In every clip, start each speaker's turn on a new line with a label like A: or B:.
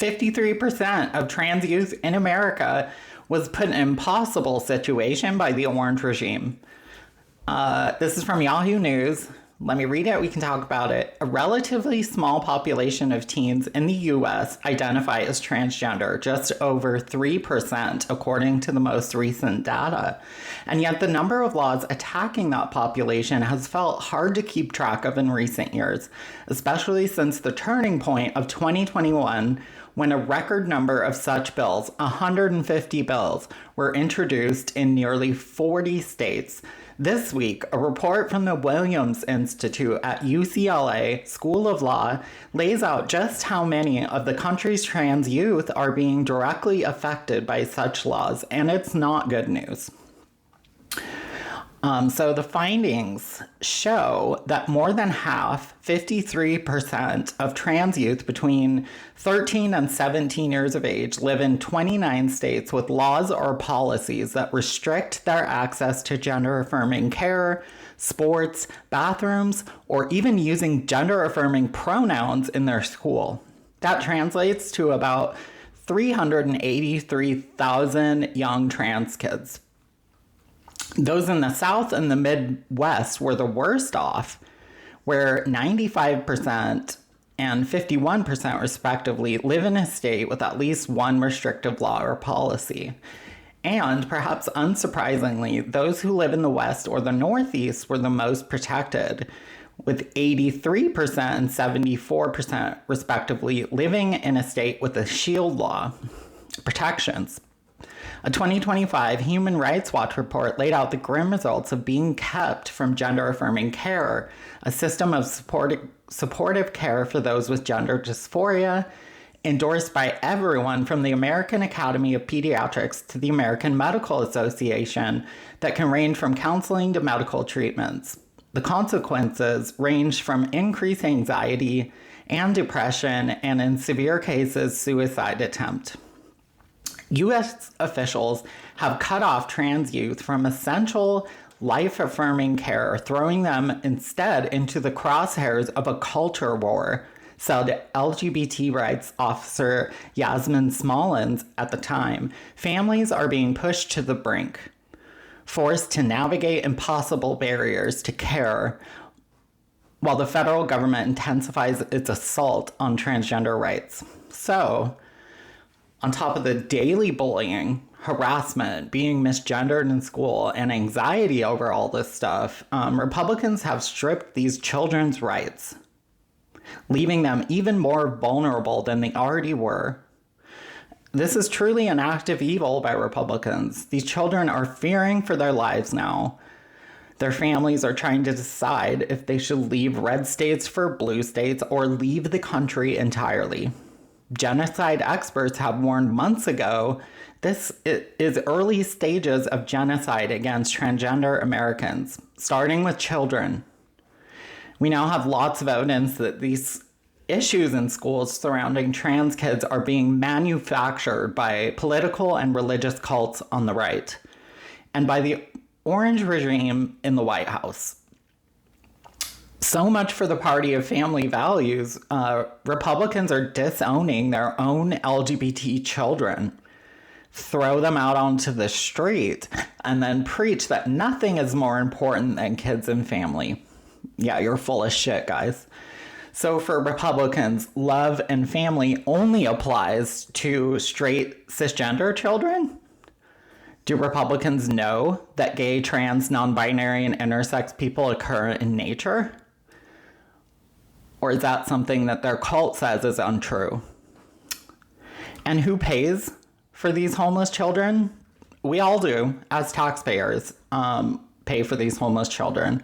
A: 53% of trans youth in America was put in an impossible situation by the Orange regime. This is from Yahoo News. Let me read it. We can talk about it. A relatively small population of teens in the U.S. identify as transgender, just over 3%, according to the most recent data. And yet the number of laws attacking that population has felt hard to keep track of in recent years, especially since the turning point of 2021, when a record number of such bills, 150 bills, were introduced in nearly 40 states. This week, a report from the Williams Institute at UCLA School of Law lays out just how many of the country's trans youth are being directly affected by such laws, and it's not good news. So the findings show that more than half, 53% of trans youth between 13 and 17 years of age live in 29 states with laws or policies that restrict their access to gender-affirming care, sports, bathrooms, or even using gender-affirming pronouns in their school. That translates to about 383,000 young trans kids. Those in the South and the Midwest were the worst off, where 95% and 51% respectively live in a state with at least one restrictive law or policy. And perhaps unsurprisingly, those who live in the West or the Northeast were the most protected, with 83% and 74% respectively living in a state with a shield law protections. A 2025 Human Rights Watch report laid out the grim results of being kept from gender-affirming care, a system of supportive care for those with gender dysphoria, endorsed by everyone from the American Academy of Pediatrics to the American Medical Association, that can range from counseling to medical treatments. The consequences range from increased anxiety and depression, and in severe cases, suicide attempt. U.S. officials have cut off trans youth from essential life-affirming care, throwing them instead into the crosshairs of a culture war, said LGBT rights officer Yasmin Smallins at the time. Families are being pushed to the brink, forced to navigate impossible barriers to care, while the federal government intensifies its assault on transgender rights. So, on top of the daily bullying, harassment, being misgendered in school, and anxiety over all this stuff, Republicans have stripped these children's rights, leaving them even more vulnerable than they already were. This is truly an act of evil by Republicans. These children are fearing for their lives now. Their families are trying to decide if they should leave red states for blue states or leave the country entirely. Genocide experts have warned months ago this is early stages of genocide against transgender Americans, starting with children. We now have lots of evidence that these issues in schools surrounding trans kids are being manufactured by political and religious cults on the right and by the Orange regime in the White House. So much for the party of family values. Republicans are disowning their own LGBT children, throw them out onto the street, and then preach that nothing is more important than kids and family. Yeah, you're full of shit, guys. So for Republicans, love and family only applies to straight cisgender children? Do Republicans know that gay, trans, non-binary, and intersex people occur in nature? Or is that something that their cult says is untrue? And who pays for these homeless children? We all do, as taxpayers, pay for these homeless children.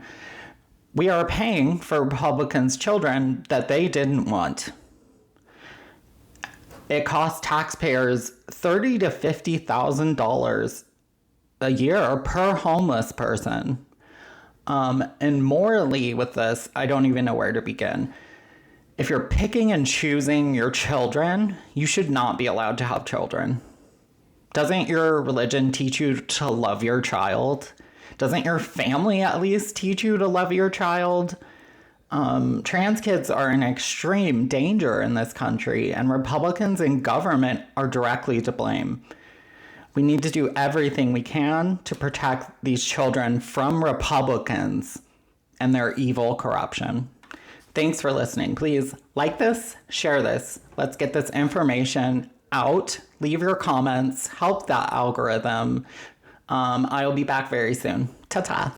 A: We are paying for Republicans' children that they didn't want. It costs taxpayers $30,000 to $50,000 a year per homeless person. And morally with this, I don't even know where to begin. If you're picking and choosing your children, you should not be allowed to have children. Doesn't your religion teach you to love your child? Doesn't your family at least teach you to love your child? Trans kids are in extreme danger in this country, and Republicans in government are directly to blame. We need to do everything we can to protect these children from Republicans and their evil corruption. Thanks for listening. Please like this, share this. Let's get this information out. Leave your comments. Help that algorithm. I will be back very soon. Ta-ta.